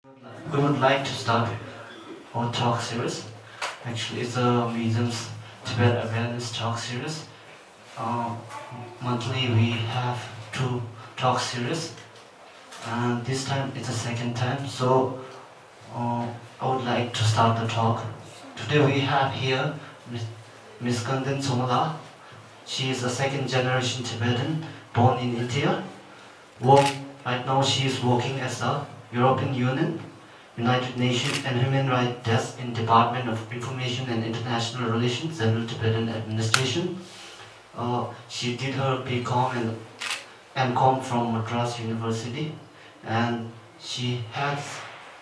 We would like to start our talk series. Actually, it's a Museum's Tibet Awareness Talk Series. Uh, Monthly, we have two talk series, and this time it's the second time. So, I would like to start the talk. Today we have here Miss Kandan Somala. She is a second generation Tibetan born in India. Right now she is working as a European Union, United Nations and Human Rights Desk in Department of Information and International Relations, Central Tibetan Administration. She did her BCom and MCom from Madras University, and she has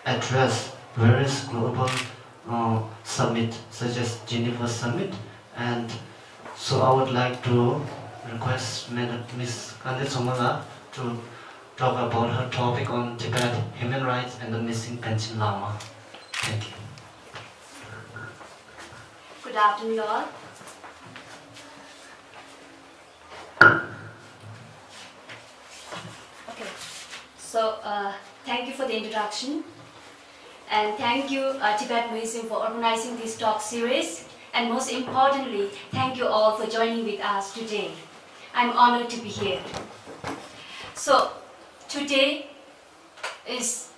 addressed various global summits such as Geneva Summit. And so I would like to request Ms. Kandit Somala to talk about her topic on Tibet, human rights and the missing Panchen Lama. Thank you. Good afternoon, all. Okay, so thank you for the introduction, and thank you Tibet Museum for organizing this talk series, and most importantly, thank you all for joining with us today. I'm honored to be here. So today is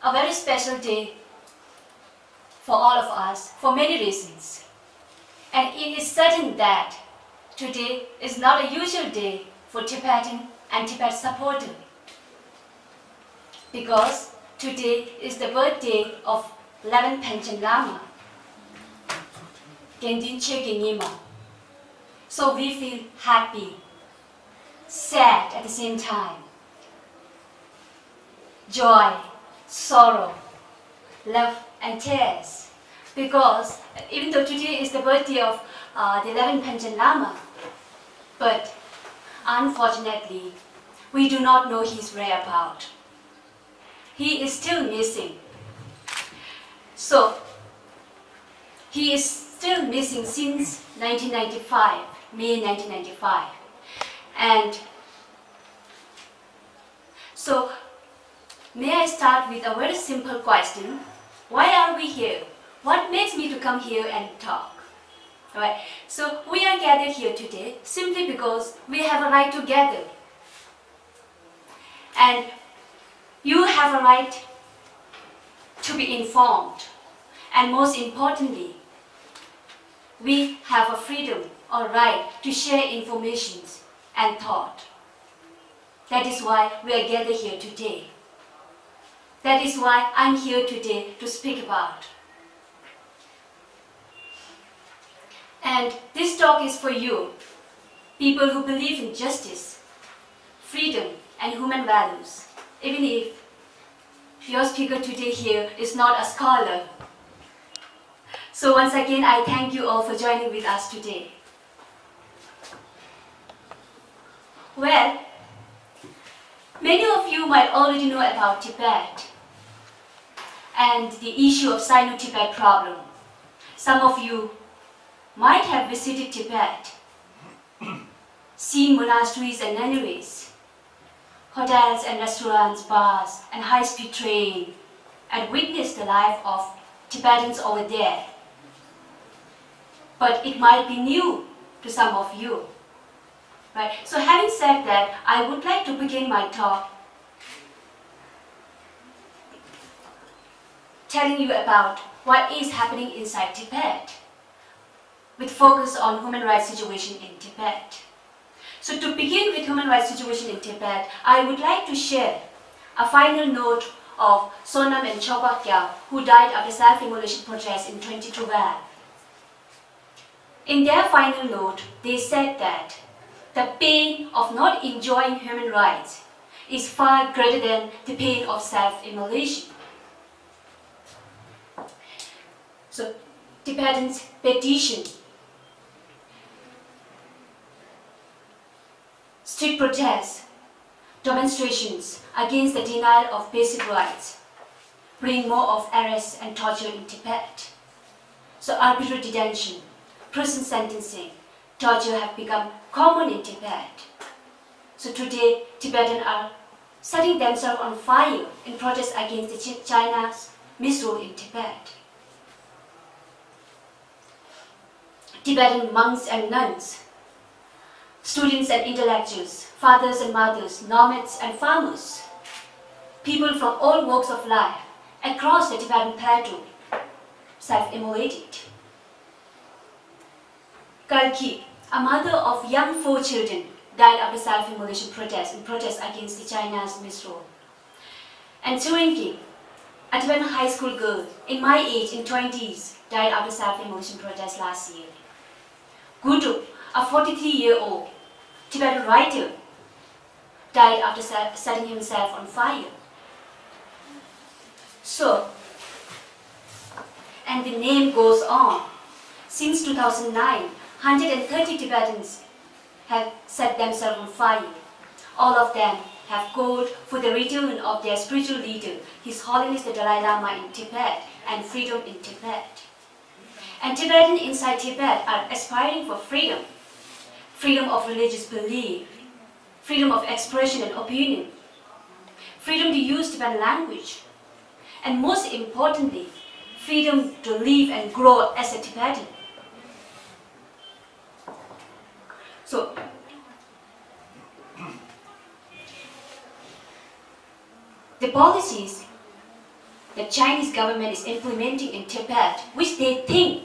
a very special day for all of us for many reasons. And it is certain that today is not a usual day for Tibetan and Tibet supporters, because today is the birthday of 11th Panchen Lama, Gendin Chege Nyima. So we feel happy, sad at the same time, joy, sorrow, love and tears, because even though today is the birthday of the 11th Panchen Lama, but unfortunately we do not know his whereabouts. He is still missing. So he is still missing since 1995, May 1995. And so may I start with a very simple question. Why are we here? What makes me to come here and talk? Alright. So we are gathered here today simply because we have a right to gather. And you have a right to be informed. And most importantly, we have a freedom or right to share information and thought. That is why we are gathered here today. That is why I'm here today to speak about. And this talk is for you, people who believe in justice, freedom and human values, even if your speaker today here is not a scholar. So once again, I thank you all for joining with us today. Well, many of you might already know about Tibet and the issue of Sino-Tibet problem. Some of you might have visited Tibet, seen monasteries and nunneries, hotels and restaurants, bars and high-speed train, and witnessed the life of Tibetans over there. But it might be new to some of you. Right? So having said that, I would like to begin my talk telling you about what is happening inside Tibet, with focus on human rights situation in Tibet. So to begin with human rights situation in Tibet, I would like to share a final note of Sonam and Chobakya, who died after self-immolation protest in 2012. In their final note, they said that the pain of not enjoying human rights is far greater than the pain of self-immolation. So Tibetans petition, street protests, demonstrations against the denial of basic rights bring more of arrests and torture in Tibet. So arbitrary detention, prison sentencing, torture have become common in Tibet. So today, Tibetans are setting themselves on fire in protest against China's misrule in Tibet. Tibetan monks and nuns, students and intellectuals, fathers and mothers, nomads and farmers, people from all walks of life across the Tibetan plateau self-immolated. Kalki, a mother of young 4 children, died after self-immolation protest in protest against China's misrule. And Churinki, a Tibetan high school girl in my age, in 20s, died after self-immolation protest last year. Gudu, a 43-year-old Tibetan writer, died after setting himself on fire. So, and the name goes on. Since 2009, 130 Tibetans have set themselves on fire. All of them have called for the return of their spiritual leader, His Holiness the Dalai Lama in Tibet, and freedom in Tibet. And Tibetans inside Tibet are aspiring for freedom. Freedom of religious belief, freedom of expression and opinion, freedom to use Tibetan language, and most importantly, freedom to live and grow as a Tibetan. So, the policies the Chinese government is implementing in Tibet, which they think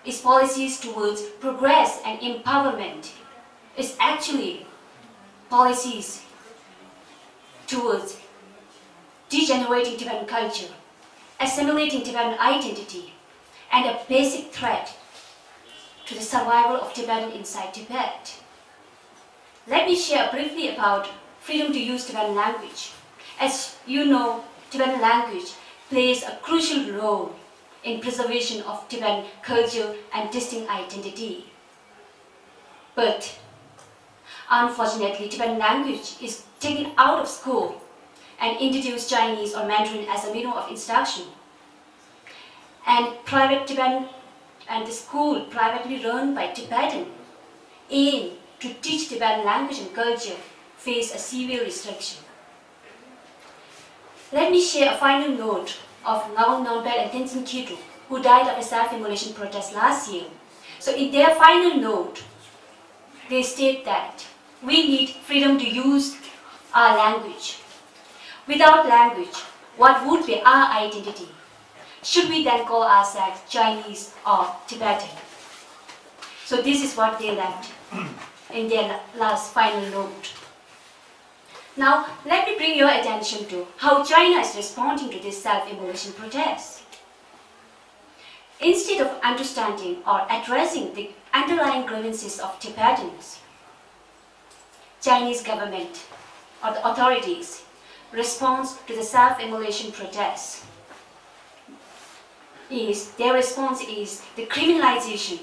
is policies towards progress and empowerment, is actually policies towards degenerating Tibetan culture, assimilating Tibetan identity, and a basic threat to the survival of Tibetan inside Tibet. Let me share briefly about freedom to use Tibetan language. As you know, Tibetan language plays a crucial role in preservation of Tibetan culture and distinct identity. But unfortunately, Tibetan language is taken out of school and introduced Chinese or Mandarin as a medium of instruction. And private Tibetan and the school privately run by Tibetan aim to teach Tibetan language and culture face a severe restriction. Let me share a final note of Ngawang Nonpet and Tenzin Kitu, who died of a self-immolation protest last year. So in their final note, they state that we need freedom to use our language. Without language, what would be our identity? Should we then call ourselves Chinese or Tibetan? So this is what they left in their last final note. Now, let me bring your attention to how China is responding to this self-immolation protest. Instead of understanding or addressing the underlying grievances of Tibetans, Chinese government or the authorities response to the self-immolation protest their response is the criminalization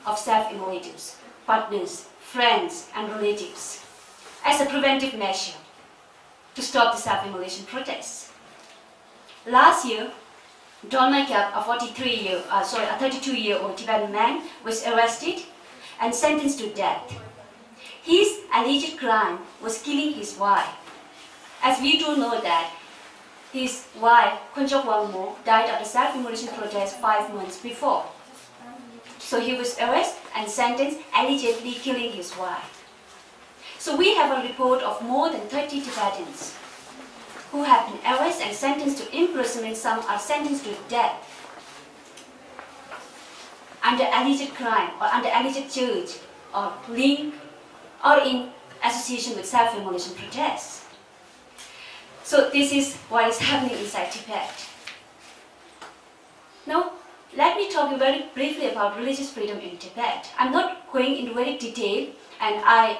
of self-immolators, partners, friends, and relatives as a preventive measure to stop the self-immolation protests. Last year, Dolmai Kyab, a 32-year-old Tibetan man, was arrested and sentenced to death. His alleged crime was killing his wife. As we do know that his wife, Khonchok Wangmo, died of the self-immolation protest 5 months before. So he was arrested and sentenced, allegedly killing his wife. So we have a report of more than 30 Tibetans who have been arrested and sentenced to imprisonment. Some are sentenced to death under alleged crime or under alleged charge or link or in association with self-immolation protests. So this is what is happening inside Tibet. Now, let me talk very briefly about religious freedom in Tibet. I'm not going into very detail, and I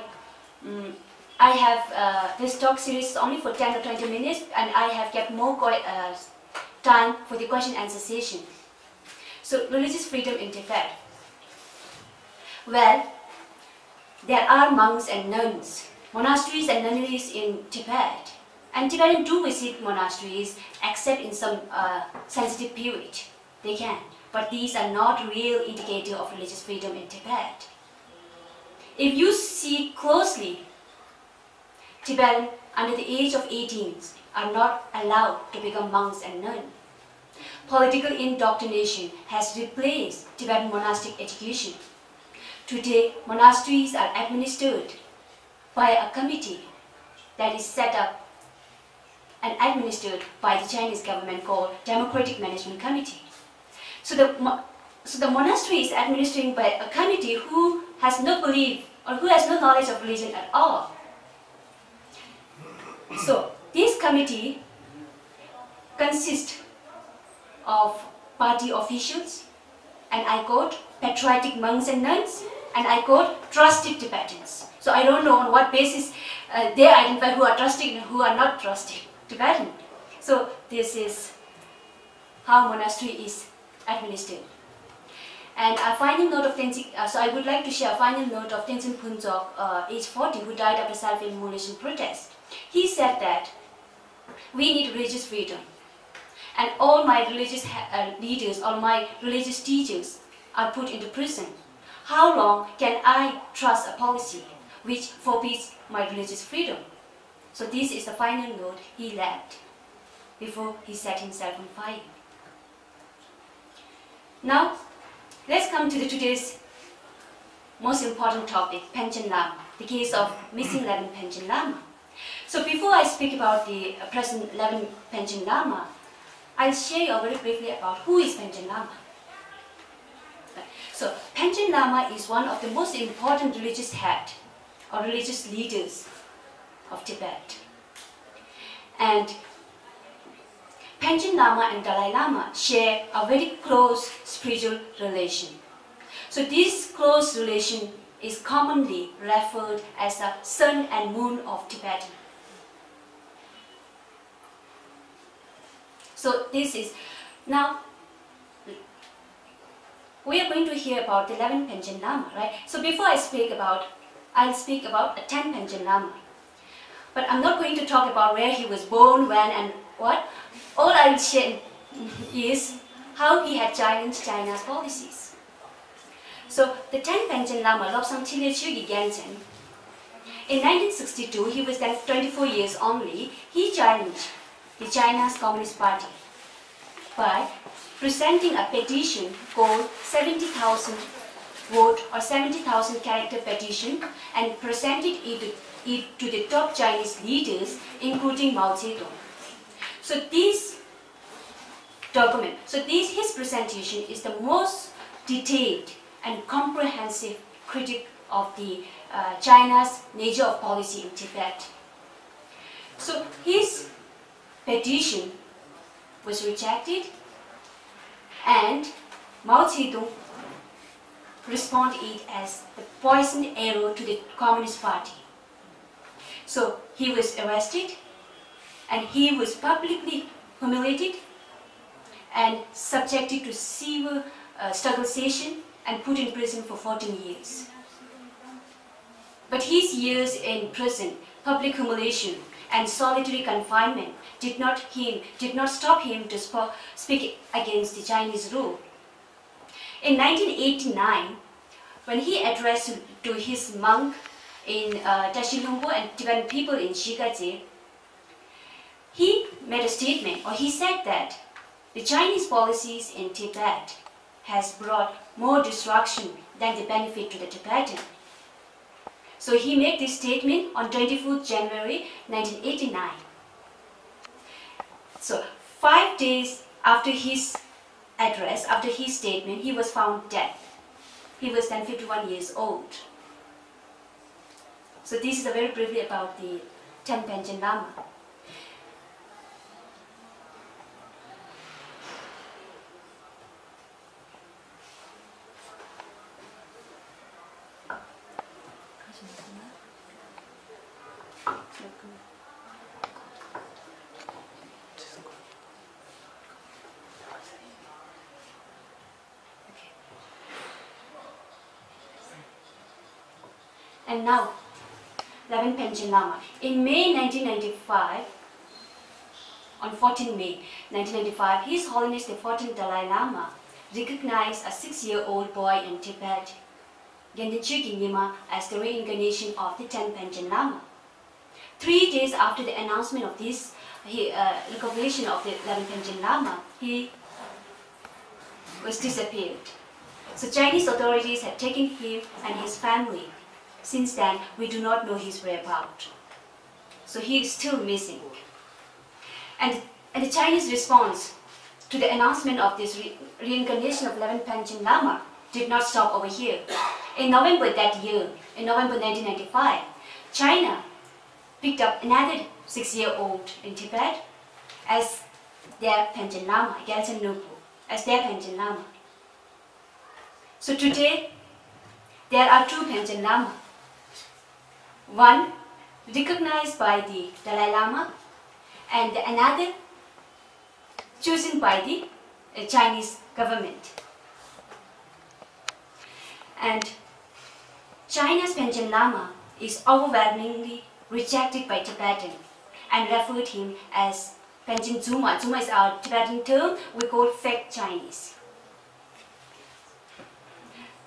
have this talk series only for 10 or 20 minutes, and I have kept more time for the question and answer session. So, religious freedom in Tibet. Well, there are monks and nuns, monasteries and nunneries in Tibet. And Tibetans do visit monasteries, except in some sensitive period. They can. But these are not real indicator of religious freedom in Tibet. If you see closely, Tibetans under the age of 18 are not allowed to become monks and nuns. Political indoctrination has replaced Tibetan monastic education. Today, monasteries are administered by a committee that is set up and administered by the Chinese government called Democratic Management Committee. So the monastery is administered by a committee who has no belief or who has no knowledge of religion at all. So this committee consists of party officials, and I quote, patriotic monks and nuns, and I quote, trusted Tibetans. So I don't know on what basis they identify who are trusted and who are not trusted Tibetan. So this is how monastery is administered. And a final note of Tenzin, so I would like to share a final note of Tenzin Punjok, age 40, who died after self-immolation protest. He said that we need religious freedom, and all my religious leaders, all my religious teachers are put into prison. How long can I trust a policy which forbids my religious freedom? So this is the final note he left before he set himself on fire. Now, let's come to today's most important topic, Panchen Lama, the case of missing 11 Panchen Lama. So before I speak about the present 11 Panchen Lama, I'll share you very briefly about who is Panchen Lama. So Panchen Lama is one of the most important religious heads or religious leaders of Tibet. And Panchen Lama and Dalai Lama share a very close spiritual relation. So this close relation is commonly referred as the sun and moon of Tibet. So this is, now we are going to hear about the 11 Panchen Lama, right? So before I'll speak about the 10 Panchen Lama. But I'm not going to talk about where he was born, when and what. All I will share is how he had challenged China's policies. So the 10th Panchen Lama, Lobsang Chile Chugi Gensen, in 1962, he was then 24 years only, he challenged the China's Communist Party by presenting a petition called 70,000 vote or 70,000 character petition and presented it to the top Chinese leaders, including Mao Zedong. So this document, his presentation is the most detailed and comprehensive critique of the China's nature of policy in Tibet. So his petition was rejected, and Mao Zedong responded it as the poisoned arrow to the Communist Party. So he was arrested, and he was publicly humiliated and subjected to severe strugglation and put in prison for 14 years. But his years in prison, public humiliation, and solitary confinement did not stop him to speak against the Chinese rule. In 1989, when he addressed to his monk in Tashilhunpo and Tibetan people in Shigaze, he made a statement, or he said that the Chinese policies in Tibet has brought more destruction than the benefit to the Tibetan. So he made this statement on 24th January 1989. So 5 days after his address, after his statement, he was found dead. He was then 51 years old. So this is very briefly about the 10 Panchen Lama. And now, 11 Panchen Lama. In May 1995, on 14 May 1995, His Holiness the 14th Dalai Lama recognized a 6-year-old boy in Tibet, Gendenchuk Nyima, as the reincarnation of the 10th Panchen Lama. 3 days after the announcement of this recognition of the 11th Panchen Lama, he was disappeared. So Chinese authorities have taken him and his family. Since then, we do not know his whereabouts. So he is still missing. And the Chinese response to the announcement of this reincarnation of 11th Panchen Lama did not stop over here. In November that year, in November 1995, China picked up another 6-year-old in Tibet as their Panchen Lama, Gelsen Nupu, as their Panchen Lama. So today, there are 2 Panchen Lama. One recognized by the Dalai Lama, and another chosen by the Chinese government. And China's Panchen Lama is overwhelmingly rejected by Tibetan and referred him as Panchen Zuma. Zuma is our Tibetan term, we call fake Chinese.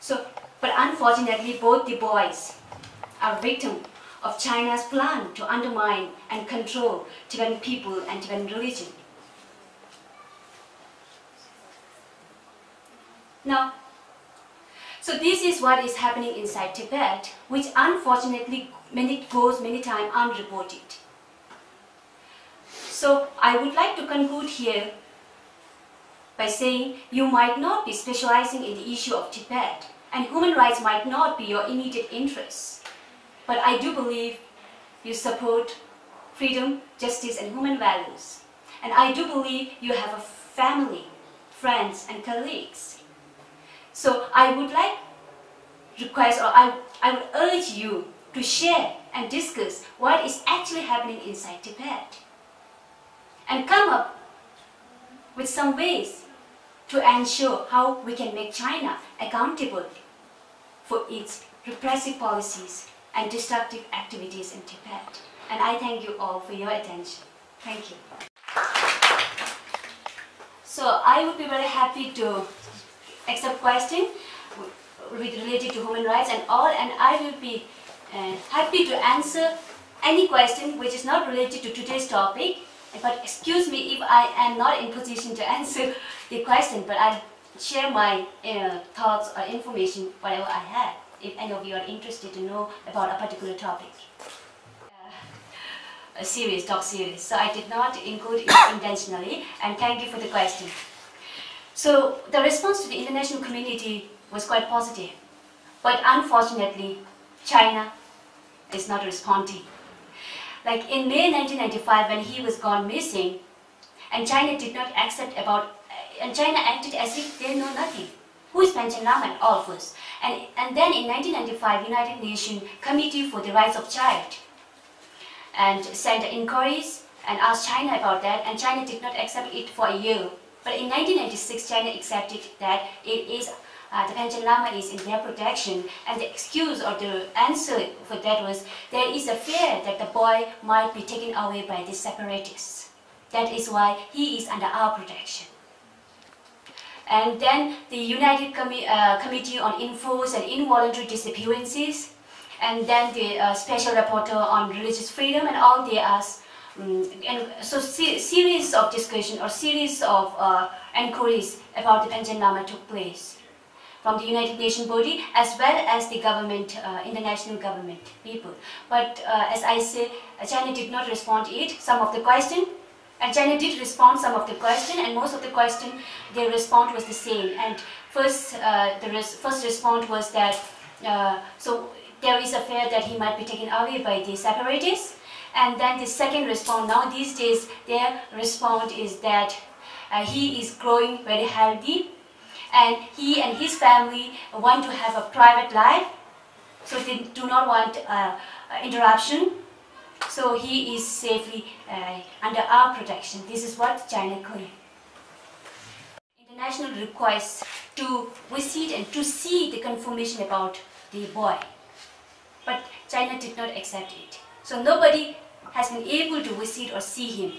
So, but unfortunately, both the boys are victims of China's plan to undermine and control Tibetan people and Tibetan religion. Now, so this is what is happening inside Tibet, which unfortunately goes many times unreported. So I would like to conclude here by saying you might not be specializing in the issue of Tibet, and human rights might not be your immediate interests. But I do believe you support freedom, justice, and human values. And I do believe you have a family, friends, and colleagues. So I would like request, or I would urge you to share and discuss what is actually happening inside Tibet, and come up with some ways to ensure how we can make China accountable for its repressive policies and destructive activities in Tibet. And I thank you all for your attention. Thank you. So I would be very happy to accept questions related to human rights and all, and I will be happy to answer any question which is not related to today's topic. But excuse me if I am not in position to answer the question, but I'll share my thoughts or information, whatever I have, if any of you are interested to know about a particular topic. A series, talk series. So I did not include it intentionally, and thank you for the question. So the response to the international community was quite positive, but unfortunately, China is not responding. Like in May 1995, when he was gone missing, and China did not accept and China acted as if they know nothing. Who is Panchen Lama and all of us? And then in 1995, United Nations Committee for the Rights of Child and sent inquiries and asked China about that, and China did not accept it for a year. But in 1996, China accepted that it is the Panchen Lama is in their protection, and the excuse or the answer for that was there is a fear that the boy might be taken away by the separatists. That is why he is under our protection. And then the United Committee on Enforced and Involuntary Disappearances, and then the Special Rapporteur on Religious Freedom, and all they asked. And so series of discussion or series of inquiries about the Panchen Lama took place from the United Nations body as well as the government, international government people. But as I say, China did not respond to it, some of the question, and China did respond some of the question, and most of the question, their response was the same. And first, first response was that, so there is a fear that he might be taken away by the separatists. And then the second response, now these days, their response is that he is growing very healthy, and he and his family want to have a private life, so they do not want interruption. So he is safely under our protection. This is what China claims. International requests to visit and to see the confirmation about the boy, but China did not accept it. So nobody has been able to visit or see him.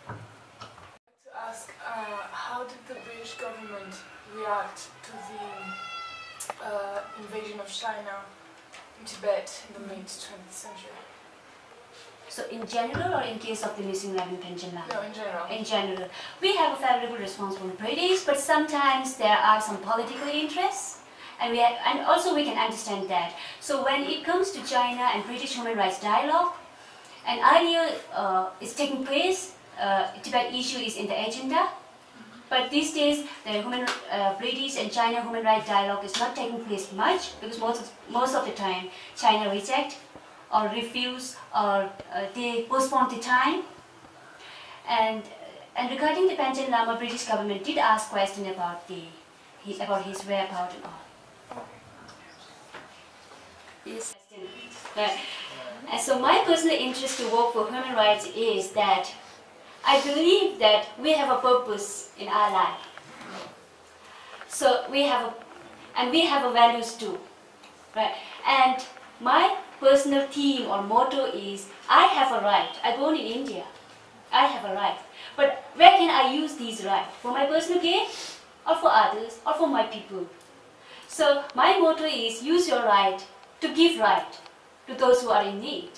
To ask, how did the British government react to the invasion of China in Tibet in the mid-20th century? So in general or in case of the missing Reverend Panchen Lama? No, in general. In general. We have a favorable response from British, but sometimes there are some political interests. And also we can understand that. So when it comes to China and British human rights dialogue, an idea is taking place, Tibet issue is in the agenda, but these days the British and China human rights dialogue is not taking place much because most of the time China reject or refuse or they postpone the time. And regarding the Panchen Lama, British government did ask question about his whereabouts and all. Yes. And so my personal interest to work for human rights is that I believe that we have a purpose in our life. So we have a values too, right? And my personal theme or motto is I have a right. I born in India. I have a right. But where can I use these rights? For my personal gain, or for others, or for my people? So my motto is use your right to give right to those who are in need.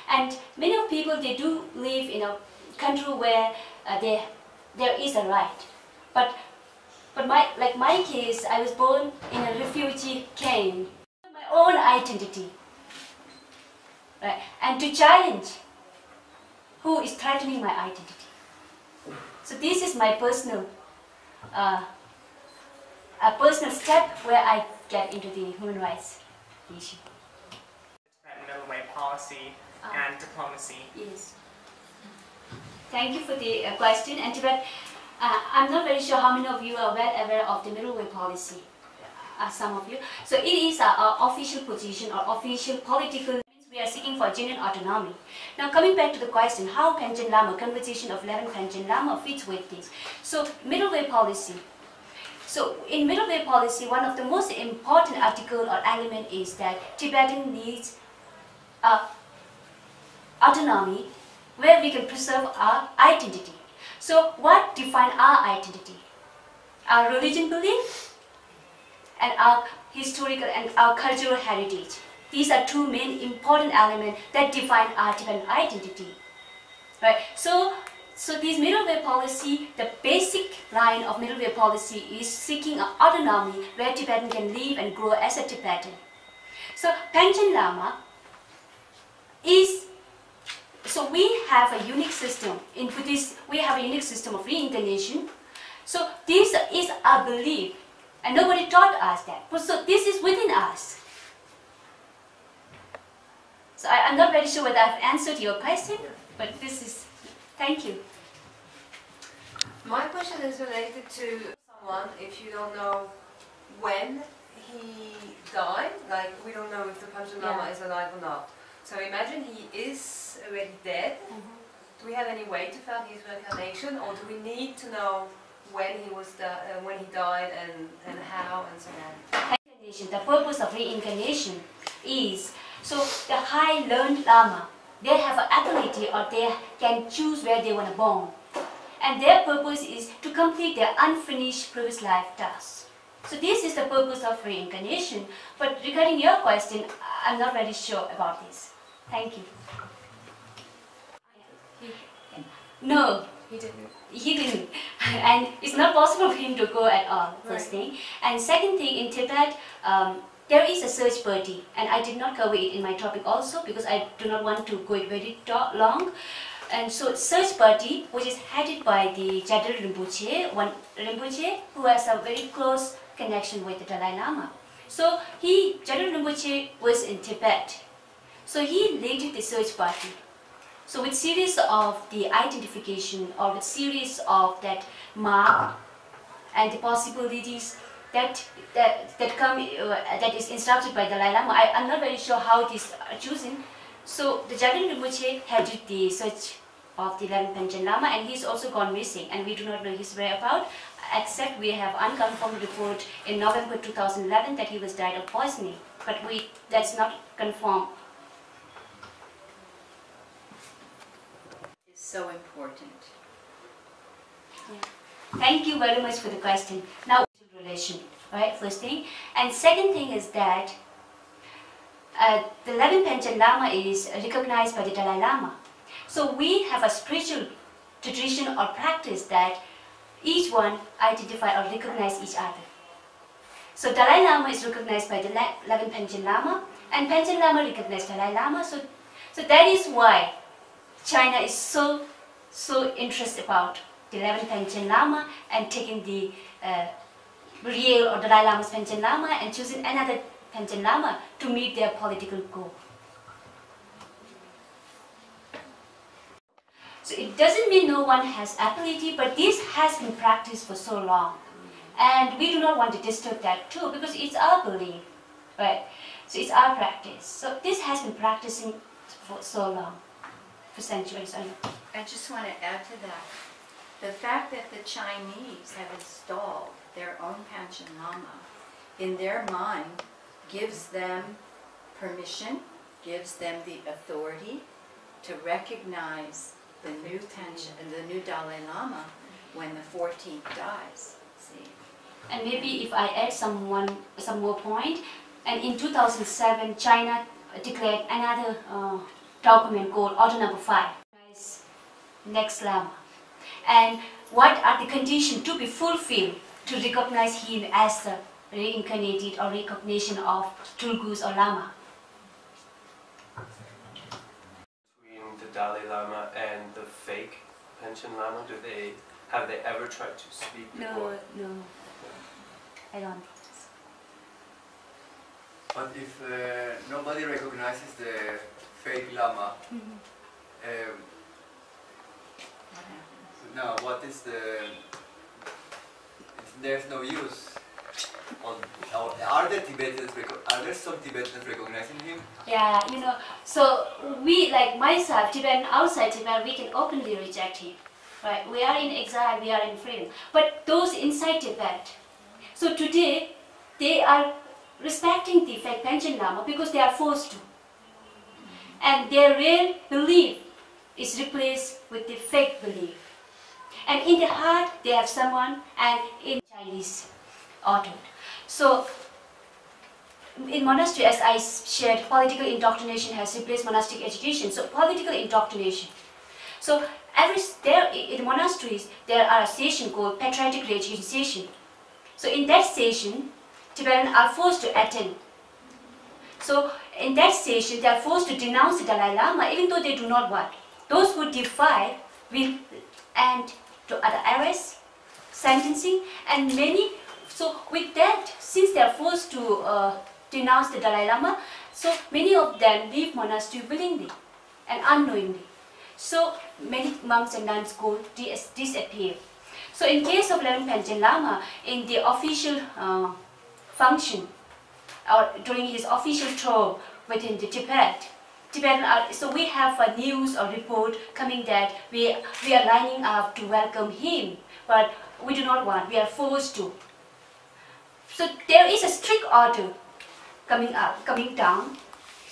And many of people, they do live in a country where there is a right. But like my case, I was born in a refugee camp. My own identity, right? And to challenge who is threatening my identity. So this is my personal step where I get into the human rights issue. Middle way policy and diplomacy. Yes. Thank you for the question. And Tibet, I'm not very sure how many of you are well aware of the middle way policy. Some of you. So it is our official position or official political. We are seeking for genuine autonomy. Now coming back to the question, how Panchen Lama, conversation of 11 Panchen Lama fits with this. So middle way policy. So in middle way policy, one of the most important article or element is that Tibetan needs autonomy where we can preserve our identity. So what defines our identity? Our religion belief and our historical and our cultural heritage. These are two main important elements that define our Tibetan identity. Right? So this middle way policy, the basic line of middle way policy is seeking autonomy where Tibetan can live and grow as a Tibetan. So Panchen Lama is, so we have a unique system in Buddhist, we have a unique system of reincarnation. So this is our belief and nobody taught us that. So this is within us. So I'm not very sure whether I've answered your question, but this is, thank you. My question is related to someone, if you don't know when he died, like we don't know if the Panchen Lama is alive or not. So imagine he is already dead. Do we have any way to find his reincarnation, or do we need to know when he died and how and so on? Reincarnation, the purpose of reincarnation is, so the high learned Lama, they have an ability or they can choose where they want to born. And their purpose is to complete their unfinished previous life tasks. So this is the purpose of reincarnation. But regarding your question, I'm not very sure about this. Thank you. No, He didn't. he didn't. And it's not possible for him to go at all, first thing. And second thing, in Tibet, there is a search party. And I did not cover it in my topic also because I do not want to go it very long. And so search party, which is headed by the Jadal Rinpoche, one Rinpoche who has a very close connection with the Dalai Lama. So Jadal Rinpoche was in Tibet. So he led the search party. So with series of the identification or with series of that mark and the possibilities that is instructed by the Dalai Lama, I'm not very sure how it is chosen. So the Jadal Rinpoche headed the search of the 11th Panchen Lama, and he's also gone missing, and we do not know his whereabouts, except we have unconfirmed report in November 2011 that he was died of poisoning, but that's not confirmed. It's so important. Yeah. Thank you very much for the question. Now, relation, right? First thing, and second thing is that the 11th Panchen Lama is recognized by the Dalai Lama. So we have a spiritual tradition or practice that each one identify or recognize each other. So Dalai Lama is recognized by the 11th Panchen Lama, and Panchen Lama recognized Dalai Lama. So that is why China is so interested about the 11th Panchen Lama and taking the real or Dalai Lama's Panchen Lama and choosing another Panchen Lama to meet their political goal. So it doesn't mean no one has ability, but this has been practiced for so long. And we do not want to disturb that too, because it's our belief, right? So it's our practice. So this has been practicing for so long, for centuries. I just want to add to that. The fact that the Chinese have installed their own Panchen Lama in their mind gives them permission, gives them the authority to recognize the new Panchen and the new Dalai Lama when the 14th dies. See? And maybe if I add some more point, and in 2007, China declared another document called Order Number 5, next Lama. And what are the conditions to be fulfilled to recognize him as the reincarnated or recognition of Tulgus or Lama? Between the Dalai Lama and the fake Panchen Lama, have they ever tried to speak before? No, I don't. But if nobody recognizes the fake Lama, now what is there's no use. Are there some Tibetans recognizing him? Yeah, so we, like myself, Tibetan, outside Tibet, we can openly reject him. Right? We are in exile, we are in freedom. But those inside Tibet, so today, they are respecting the fake Panchen Lama because they are forced to. And their real belief is replaced with the fake belief. And in the heart, they have someone, and in Chinese authored. So, in monastery, as I shared, political indoctrination has replaced monastic education. So, political indoctrination. So, in monasteries, there are a session called patriotic re-education session. So, in that session, Tibetans are forced to attend. So, in that session, they are forced to denounce the Dalai Lama, even though they do not want. Those who defy will end to other arrests, sentencing, and many. So with that, since they are forced to denounce the Dalai Lama, so many of them leave monastery willingly and unknowingly. So many monks and nuns go disappear. So in case of 11th Panchen Lama, in the official function, or during his official tour within the Tibet, so we have a news or report coming that we are lining up to welcome him, but we do not want, we are forced to. So there is a strict order coming down,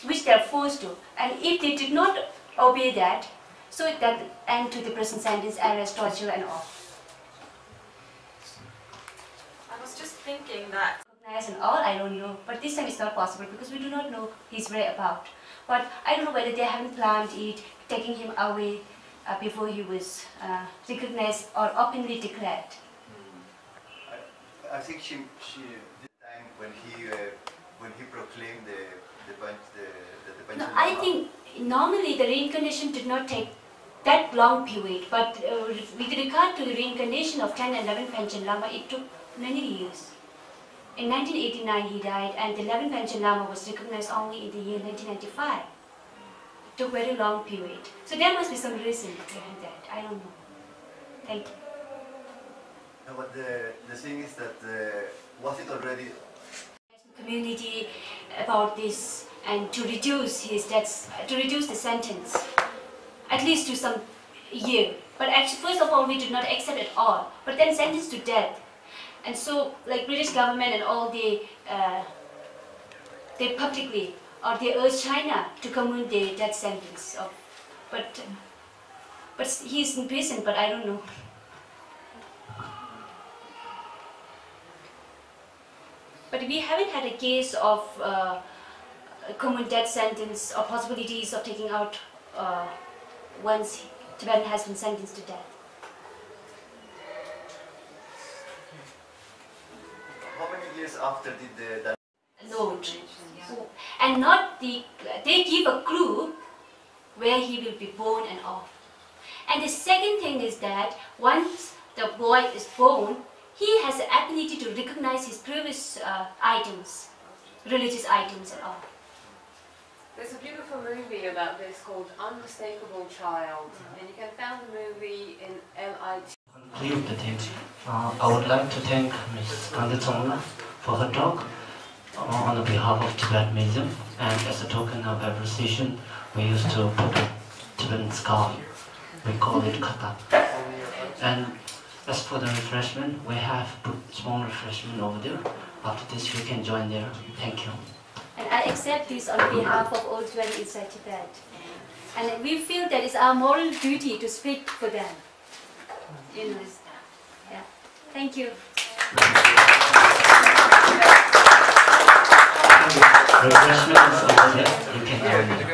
which they are forced to. And if they did not obey that, so that end to the prison sentence, arrest, torture and all. I was just thinking that And all, I don't know, but this time it's not possible because we do not know his whereabouts. But I don't know whether they haven't planned it, taking him away before he was recognized or openly declared. I think she the time when he proclaimed the Panchen No, Lama. I think normally the reincarnation did not take that long period, but with regard to the reincarnation of 10 and 11 Panchen Lama, it took many years. In 1989 he died, and the 11th Panchen Lama was recognized only in the year 1995. It took a very long period. So there must be some reason behind that. I don't know. Thank you. No, but the thing is that was it already Community about this and to reduce his deaths, to reduce the sentence, at least to some year. But actually, first of all, we did not accept at all. But then sentenced to death. And so, like British government and all, they publicly, or they urged China to commute the death sentence. But he's in prison, but I don't know. But we haven't had a case of common death sentence or possibilities of taking out once Tibetan has been sentenced to death. How many years after did the Note. And not they give a clue where he will be born and all. And the second thing is that once the boy is born, he has the ability to recognize his previous items, religious items and all. There's a beautiful movie about this called Unmistakable Child, and you can find the movie in LIT. Conclude the thing. I would like to thank Ms. Kanditsongla for her talk on behalf of Tibet Museum, and as a token of appreciation, we used to put a Tibetan scarf. We call it kata. And as for the refreshment, we have put small refreshment over there. After this, you can join there. Thank you. And I accept this on behalf of all Tibetans inside Tibet. And we feel that it's our moral duty to speak for them. You know. Yeah. Thank you. Refreshment is over there. You can join there.